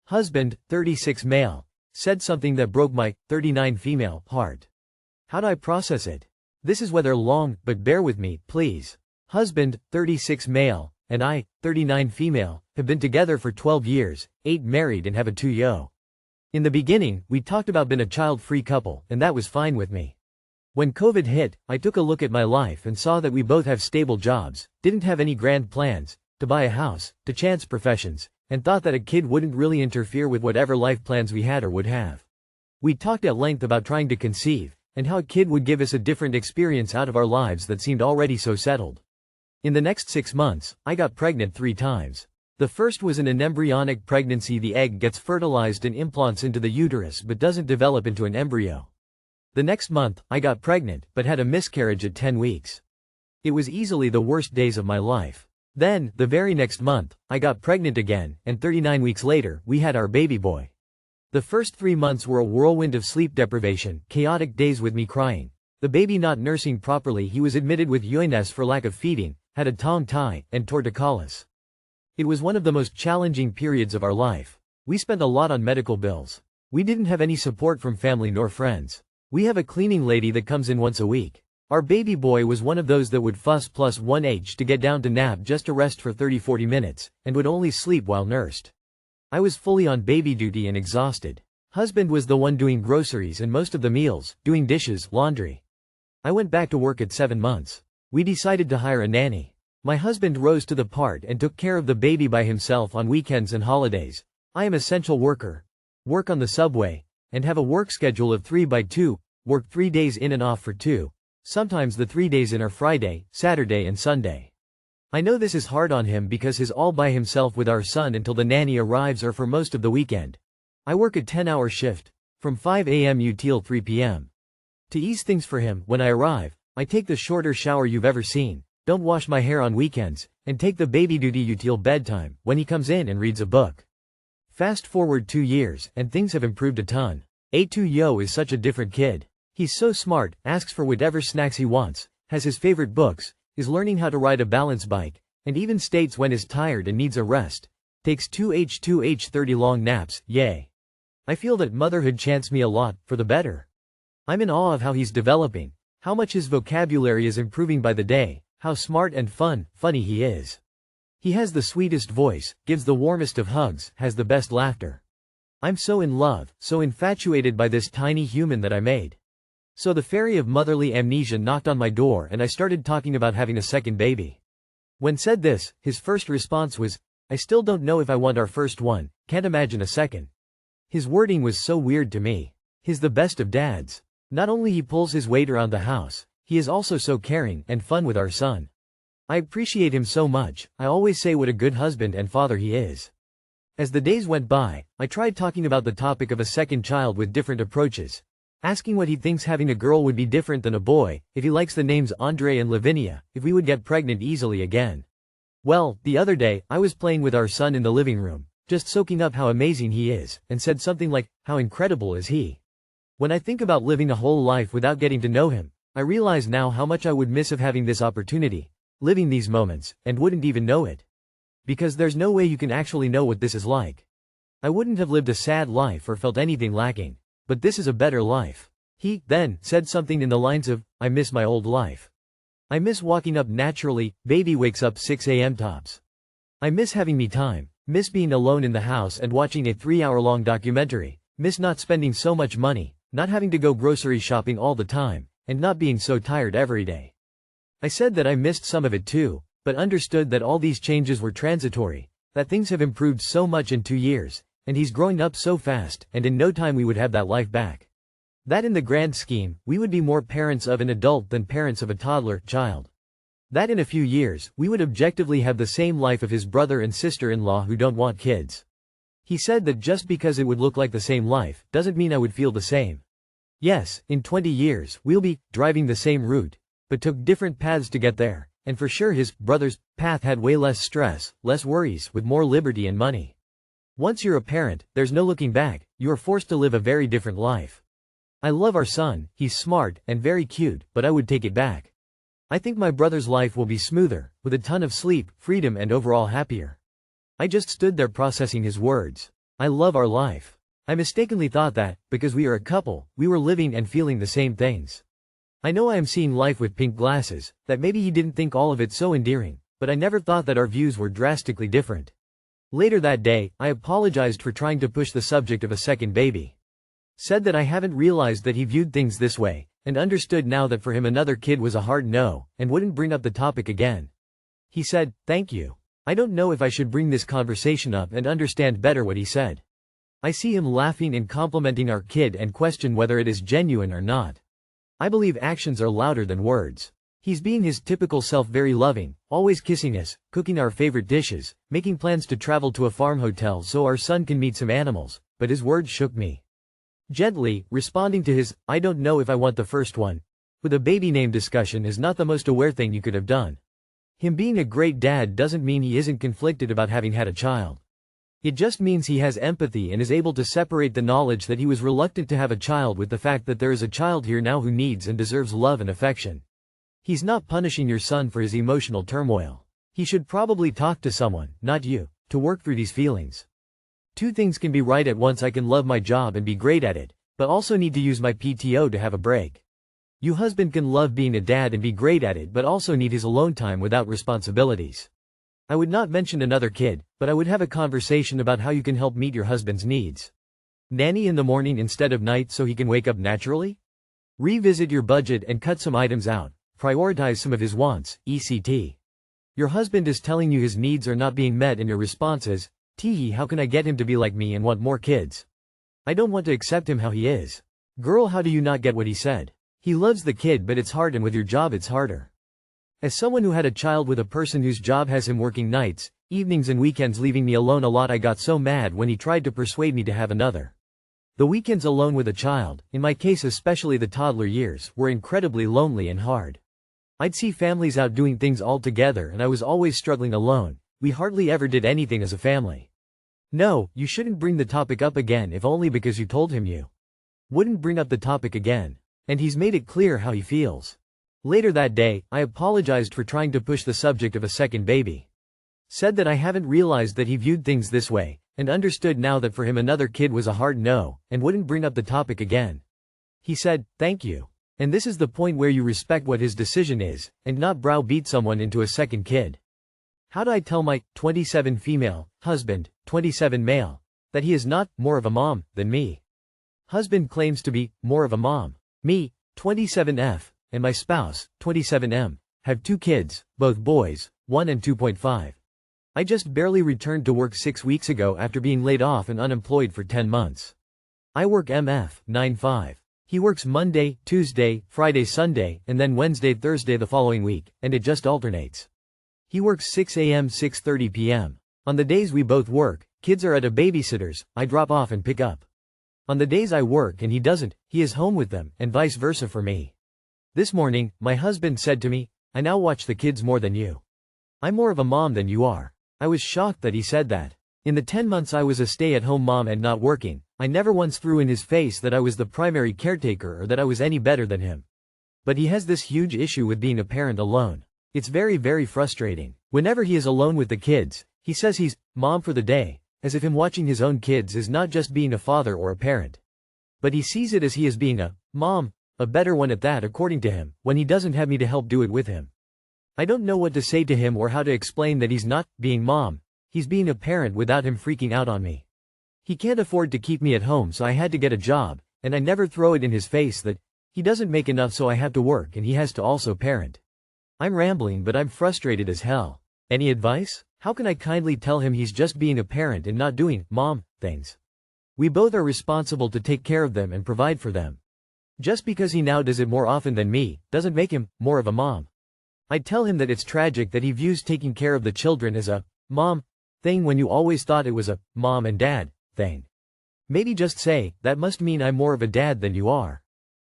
Husband, 36 male. Said something that broke my 39 female heart. How do I process it? This is whether long, but bear with me, please. Husband, 36 male, and I, 39 female, have been together for 12 years, 8 married and have a 2-yo. In the beginning, we talked about being a child-free couple, and that was fine with me. When COVID hit, I took a look at my life and saw that we both have stable jobs, didn't have any grand plans, to buy a house, to chance professions, and thought that a kid wouldn't really interfere with whatever life plans we had or would have. We talked at length about trying to conceive, and how a kid would give us a different experience out of our lives that seemed already so settled. In the next 6 months, I got pregnant 3 times. The first was an embryonic pregnancy. The egg gets fertilized and implants into the uterus but doesn't develop into an embryo. The next month, I got pregnant, but had a miscarriage at 10 weeks. It was easily the worst days of my life. Then, the very next month, I got pregnant again, and 39 weeks later, we had our baby boy. The first 3 months were a whirlwind of sleep deprivation, chaotic days with me crying, the baby not nursing properly. He was admitted with UNS for lack of feeding, had a tongue tie, and torticollis. It was one of the most challenging periods of our life. We spent a lot on medical bills. We didn't have any support from family nor friends. We have a cleaning lady that comes in once a week. Our baby boy was one of those that would fuss plus 1 to get down to nap just to rest for 30-40 minutes, and would only sleep while nursed. I was fully on baby duty and exhausted. Husband was the one doing groceries and most of the meals, doing dishes, laundry. I went back to work at 7 months. We decided to hire a nanny. My husband rose to the part and took care of the baby by himself on weekends and holidays. I am essential worker. Work on the subway, and have a work schedule of 3x2, work 3 days in and off for 2. Sometimes the 3 days in are Friday, Saturday and Sunday. I know this is hard on him because he's all by himself with our son until the nanny arrives or for most of the weekend. I work a 10-hour shift, from 5 a.m. till 3 p.m. To ease things for him, when I arrive, I take the shorter shower you've ever seen, don't wash my hair on weekends, and take the baby duty till bedtime, when he comes in and reads a book. Fast forward 2 years, and things have improved a ton. A2Yo is such a different kid. He's so smart, asks for whatever snacks he wants, has his favorite books, is learning how to ride a balance bike, and even states when is tired and needs a rest. Takes 2h30 long naps, yay. I feel that motherhood chants me a lot, for the better. I'm in awe of how he's developing, how much his vocabulary is improving by the day, how smart and funny he is. He has the sweetest voice, gives the warmest of hugs, has the best laughter. I'm so in love, so infatuated by this tiny human that I made. So the fairy of motherly amnesia knocked on my door and I started talking about having a second baby. When said this, his first response was, I still don't know if I want our first one, can't imagine a second. His wording was so weird to me. He's the best of dads. Not only he pulls his weight around the house, he is also so caring and fun with our son. I appreciate him so much. I always say what a good husband and father he is. As the days went by, I tried talking about the topic of a second child with different approaches. Asking what he thinks having a girl would be different than a boy, if he likes the names Andre and Lavinia, if we would get pregnant easily again. Well, the other day, I was playing with our son in the living room, just soaking up how amazing he is, and said something like, how incredible is he? When I think about living a whole life without getting to know him, I realize now how much I would miss of having this opportunity, living these moments, and wouldn't even know it. Because there's no way you can actually know what this is like. I wouldn't have lived a sad life or felt anything lacking. But this is a better life. He, then, said something in the lines of, I miss my old life. I miss waking up naturally, baby wakes up 6 a.m. tops. I miss having me time, miss being alone in the house and watching a 3-hour-long documentary, miss not spending so much money, not having to go grocery shopping all the time, and not being so tired every day. I said that I missed some of it too, but understood that all these changes were transitory, that things have improved so much in 2 years, and he's growing up so fast, and in no time we would have that life back. That in the grand scheme, we would be more parents of an adult than parents of a toddler child. That in a few years, we would objectively have the same life of his brother and sister-in-law who don't want kids. He said that just because it would look like the same life, doesn't mean I would feel the same. Yes, in 20 years, we'll be driving the same route, but took different paths to get there, and for sure his brother's path had way less stress, less worries, with more liberty and money. Once you're a parent, there's no looking back, you are forced to live a very different life. I love our son, he's smart, and very cute, but I would take it back. I think my brother's life will be smoother, with a ton of sleep, freedom and overall happier. I just stood there processing his words. I love our life. I mistakenly thought that, because we are a couple, we were living and feeling the same things. I know I am seeing life with pink glasses, that maybe he didn't think all of it so endearing, but I never thought that our views were drastically different. Later that day, I apologized for trying to push the subject of a second baby. Said that I haven't realized that he viewed things this way, and understood now that for him another kid was a hard no, and wouldn't bring up the topic again. He said, "Thank you. I don't know if I should bring this conversation up and understand better what he said. I see him laughing and complimenting our kid and question whether it is genuine or not. I believe actions are louder than words. He's being his typical self, very loving, always kissing us, cooking our favorite dishes, making plans to travel to a farm hotel so our son can meet some animals, but his words shook me. Gently, responding to his, "I don't know if I want the first one," with a baby name discussion is not the most aware thing you could have done. Him being a great dad doesn't mean he isn't conflicted about having had a child. It just means he has empathy and is able to separate the knowledge that he was reluctant to have a child with the fact that there is a child here now who needs and deserves love and affection. He's not punishing your son for his emotional turmoil. He should probably talk to someone, not you, to work through these feelings. Two things can be right at once: I can love my job and be great at it, but also need to use my PTO to have a break. You husband can love being a dad and be great at it but also need his alone time without responsibilities. I would not mention another kid, but I would have a conversation about how you can help meet your husband's needs. Nanny in the morning instead of night so he can wake up naturally? Revisit your budget and cut some items out, prioritize some of his wants, etc. Your husband is telling you his needs are not being met and your response is, "Tee, how can I get him to be like me and want more kids? I don't want to accept him how he is." Girl, how do you not get what he said? He loves the kid but it's hard, and with your job it's harder. As someone who had a child with a person whose job has him working nights, evenings and weekends, leaving me alone a lot, I got so mad when he tried to persuade me to have another. The weekends alone with a child, in my case especially the toddler years, were incredibly lonely and hard. I'd see families out doing things all together and I was always struggling alone. We hardly ever did anything as a family. No, you shouldn't bring the topic up again, if only because you told him you wouldn't bring up the topic again. And he's made it clear how he feels. Later that day, I apologized for trying to push the subject of a second baby. Said that I haven't realized that he viewed things this way, and understood now that for him another kid was a hard no, and wouldn't bring up the topic again. He said, "Thank you." And this is the point where you respect what his decision is, and not browbeat someone into a second kid. How do I tell my 27 female husband, 27 male, that he is not more of a mom than me? Husband claims to be more of a mom. Me, 27F, and my spouse, 27M, have 2 kids, both boys, 1 and 2.5. I just barely returned to work 6 weeks ago after being laid off and unemployed for 10 months. I work MF 9-5. He works Monday, Tuesday, Friday, Sunday, and then Wednesday, Thursday the following week, and it just alternates. He works 6 a.m. 6:30 p.m. On the days we both work, kids are at a babysitter's, I drop off and pick up. On the days I work and he doesn't, he is home with them, and vice versa for me. This morning, my husband said to me, "I now watch the kids more than you. I'm more of a mom than you are." I was shocked that he said that. In the 10 months I was a stay-at-home mom and not working, I never once threw in his face that I was the primary caretaker or that I was any better than him. But he has this huge issue with being a parent alone. It's very, very frustrating. Whenever he is alone with the kids, he says he's mom for the day, as if him watching his own kids is not just being a father or a parent. But he sees it as he is being a mom, a better one at that according to him, when he doesn't have me to help do it with him. I don't know what to say to him or how to explain that he's not being mom, he's being a parent without him freaking out on me. He can't afford to keep me at home so I had to get a job, and I never throw it in his face that he doesn't make enough so I have to work and he has to also parent. I'm rambling but I'm frustrated as hell. Any advice? How can I kindly tell him he's just being a parent and not doing mom things? We both are responsible to take care of them and provide for them. Just because he now does it more often than me, doesn't make him more of a mom. I tell him that it's tragic that he views taking care of the children as a mom thing when you always thought it was a mom and dad thing. Maybe just say, that must mean I'm more of a dad than you are.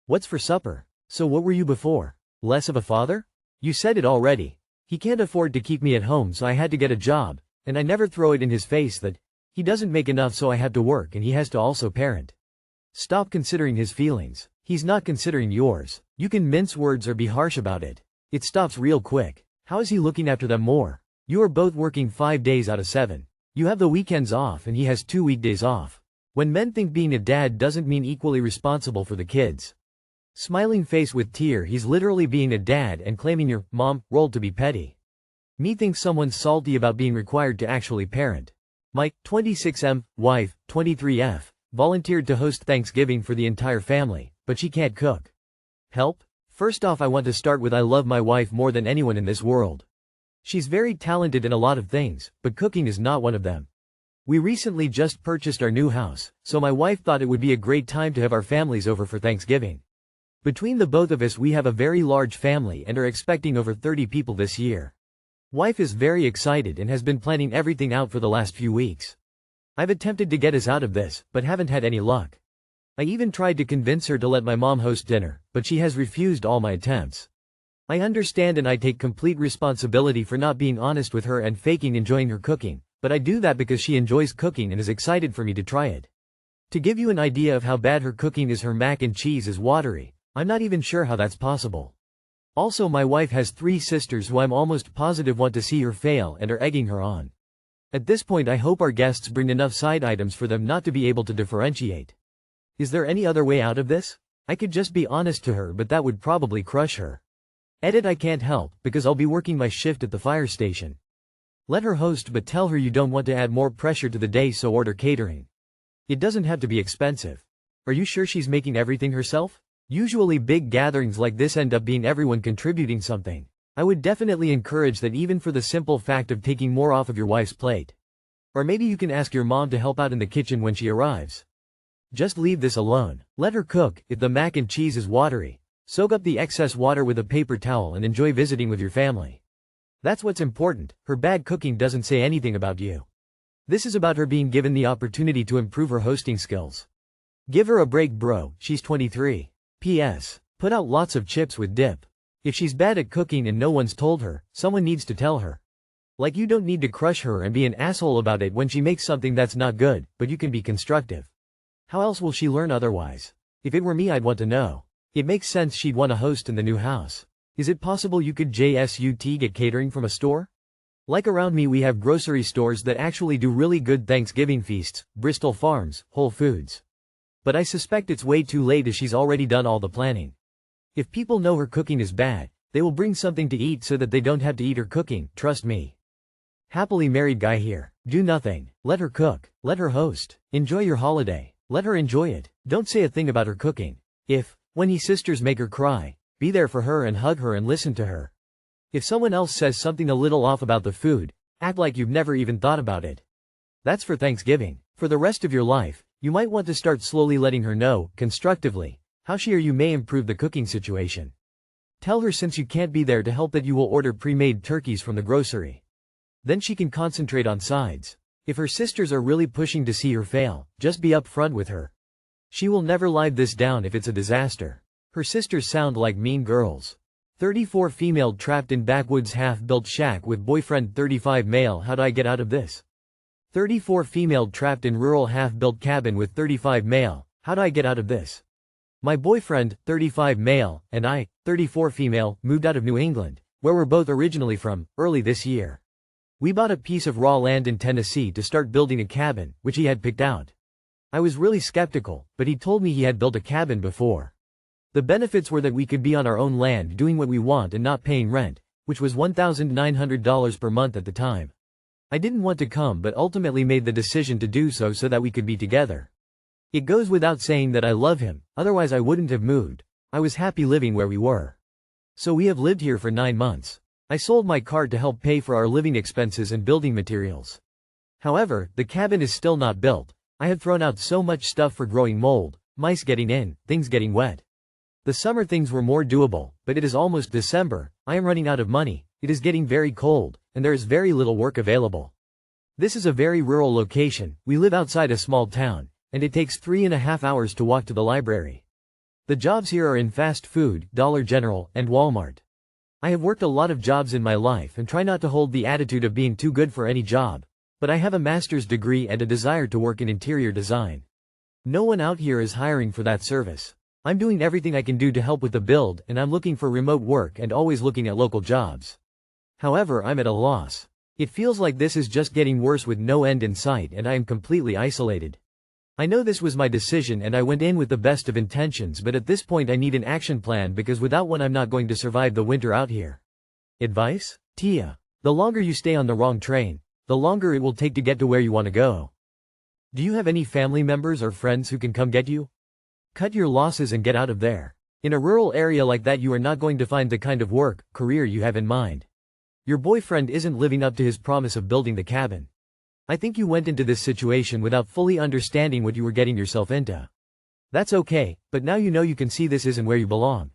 What's for supper? So what were you before? Less of a father? You said it already. He can't afford to keep me at home so I had to get a job, and I never throw it in his face that he doesn't make enough so I have to work and he has to also parent. Stop considering his feelings. He's not considering yours. You can mince words or be harsh about it. It stops real quick. How is he looking after them more? You are both working 5 days out of 7. You have the weekends off and he has 2 weekdays off. When men think being a dad doesn't mean equally responsible for the kids. Smiling face with tear, he's literally being a dad and claiming your mom role to be petty. Me thinks someone's salty about being required to actually parent. My 26M wife, 23F, volunteered to host Thanksgiving for the entire family, but she can't cook. Help? First off, I want to start with I love my wife more than anyone in this world. She's very talented in a lot of things, but cooking is not one of them. We recently just purchased our new house, so my wife thought it would be a great time to have our families over for Thanksgiving. Between the both of us, we have a very large family and are expecting over 30 people this year. Wife is very excited and has been planning everything out for the last few weeks. I've attempted to get us out of this, but haven't had any luck. I even tried to convince her to let my mom host dinner, but she has refused all my attempts. I understand and I take complete responsibility for not being honest with her and faking enjoying her cooking, but I do that because she enjoys cooking and is excited for me to try it. To give you an idea of how bad her cooking is, her mac and cheese is watery. I'm not even sure how that's possible. Also, my wife has 3 sisters who I'm almost positive want to see her fail and are egging her on. At this point, I hope our guests bring enough side items for them not to be able to differentiate. Is there any other way out of this? I could just be honest to her, but that would probably crush her. Edit: I can't help, because I'll be working my shift at the fire station. Let her host, but tell her you don't want to add more pressure to the day, so order catering. It doesn't have to be expensive. Are you sure she's making everything herself? Usually big gatherings like this end up being everyone contributing something. I would definitely encourage that, even for the simple fact of taking more off of your wife's plate. Or maybe you can ask your mom to help out in the kitchen when she arrives. Just leave this alone. Let her cook. If the mac and cheese is watery, soak up the excess water with a paper towel and enjoy visiting with your family. That's what's important. Her bad cooking doesn't say anything about you. This is about her being given the opportunity to improve her hosting skills. Give her a break, bro. She's 23. P.S. Put out lots of chips with dip. If she's bad at cooking and no one's told her, someone needs to tell her. Like, you don't need to crush her and be an asshole about it when she makes something that's not good, but you can be constructive. How else will she learn otherwise? If it were me, I'd want to know. It makes sense she'd want a host in the new house. Is it possible you could just get catering from a store? Like, around me we have grocery stores that actually do really good Thanksgiving feasts, Bristol Farms, Whole Foods. But I suspect it's way too late as she's already done all the planning. If people know her cooking is bad, they will bring something to eat so that they don't have to eat her cooking, trust me. Happily married guy here. Do nothing. Let her cook. Let her host. Enjoy your holiday. Let her enjoy it. Don't say a thing about her cooking. If, when his sisters make her cry, be there for her and hug her and listen to her. If someone else says something a little off about the food, act like you've never even thought about it. That's for Thanksgiving. For the rest of your life, you might want to start slowly letting her know, constructively, how she or you may improve the cooking situation. Tell her since you can't be there to help that you will order pre-made turkeys from the grocery. Then she can concentrate on sides. If her sisters are really pushing to see her fail, just be upfront with her. She will never live this down if it's a disaster. Her sisters sound like mean girls. 34 female trapped in backwoods half-built shack with boyfriend. 35 male. How do I get out of this? 34 female trapped in rural half-built cabin with 35 male. How do I get out of this? My boyfriend, 35 male, and I, 34 female, moved out of New England, where we're both originally from, early this year. We bought a piece of raw land in Tennessee to start building a cabin, which he had picked out. I was really skeptical, but he told me he had built a cabin before. The benefits were that we could be on our own land doing what we want and not paying rent, which was $1,900 per month at the time. I didn't want to come but ultimately made the decision to do so that we could be together. It goes without saying that I love him, otherwise I wouldn't have moved. I was happy living where we were. So we have lived here for 9 months. I sold my car to help pay for our living expenses and building materials. However, the cabin is still not built. I had thrown out so much stuff for growing mold, mice getting in, things getting wet. The summer things were more doable, but it is almost December, I am running out of money, it is getting very cold, and there is very little work available. This is a very rural location, we live outside a small town, and it takes 3.5 hours to walk to the library. The jobs here are in fast food, Dollar General, and Walmart. I have worked a lot of jobs in my life and try not to hold the attitude of being too good for any job, but I have a master's degree and a desire to work in interior design. No one out here is hiring for that service. I'm doing everything I can do to help with the build, and I'm looking for remote work and always looking at local jobs. However, I'm at a loss. It feels like this is just getting worse with no end in sight and I am completely isolated. I know this was my decision and I went in with the best of intentions, but at this point I need an action plan because without one I'm not going to survive the winter out here. Advice? Tia. The longer you stay on the wrong train, the longer it will take to get to where you want to go. Do you have any family members or friends who can come get you? Cut your losses and get out of there. In a rural area like that you are not going to find the kind of work, career you have in mind. Your boyfriend isn't living up to his promise of building the cabin. I think you went into this situation without fully understanding what you were getting yourself into. That's okay, but now you know you can see this isn't where you belong.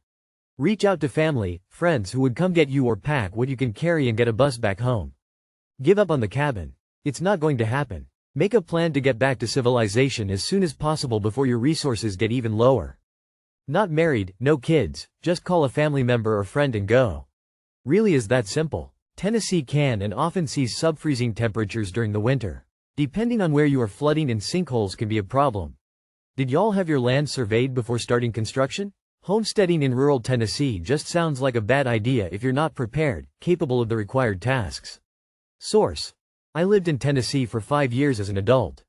Reach out to family, friends who would come get you or pack what you can carry and get a bus back home. Give up on the cabin. It's not going to happen. Make a plan to get back to civilization as soon as possible before your resources get even lower. Not married, no kids, just call a family member or friend and go. Really is that simple. Tennessee can and often sees sub-freezing temperatures during the winter. Depending on where you are, flooding and sinkholes can be a problem. Did y'all have your land surveyed before starting construction? Homesteading in rural Tennessee just sounds like a bad idea if you're not prepared, capable of the required tasks. Source. I lived in Tennessee for 5 years as an adult.